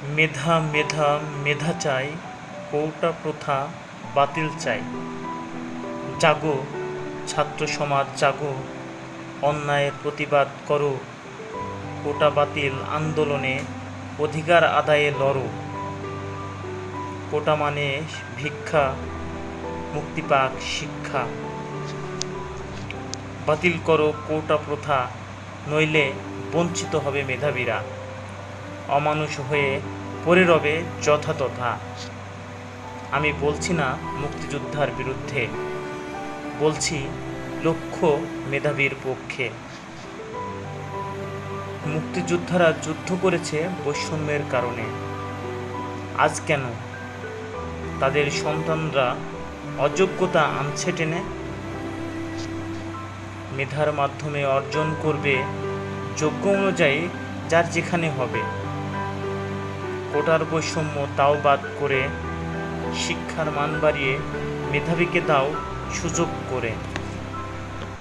মেধা মেধা মেধা চাই, কোটা প্রথা বাতিল চাই। জাগো ছাত্র সমাজ জাগো, অন্যায়ের প্রতিবাদ করো, কোটা বাতিল আন্দোলনে অধিকার আদায়ে লড়ো। কোটা মানে ভিক্ষা, মুক্তি পাক শিক্ষা। বাতিল করো কোটা প্রথা, নইলে বঞ্চিত হবে মেধাবীরা, অমানুষ হয়ে পড়ে রবে যথাতথা। আমি বলছি না মুক্তিযোদ্ধার বিরুদ্ধে, বলছি লক্ষ মেধাবীর পক্ষে। মুক্তিযোদ্ধারা যুদ্ধ করেছে বৈষম্যের কারণে, আজ কেন তাদের সন্তানরা অযোগ্যতা আনছে টেনে? মেধার মাধ্যমে অর্জন করবে যোগ্য অনুযায়ী যার যেখানে হবে। কোটার বৈষম্য তাও বাদ করে, শিক্ষার মান বাড়িয়ে মেধাবীকে দাও সুযোগ করে।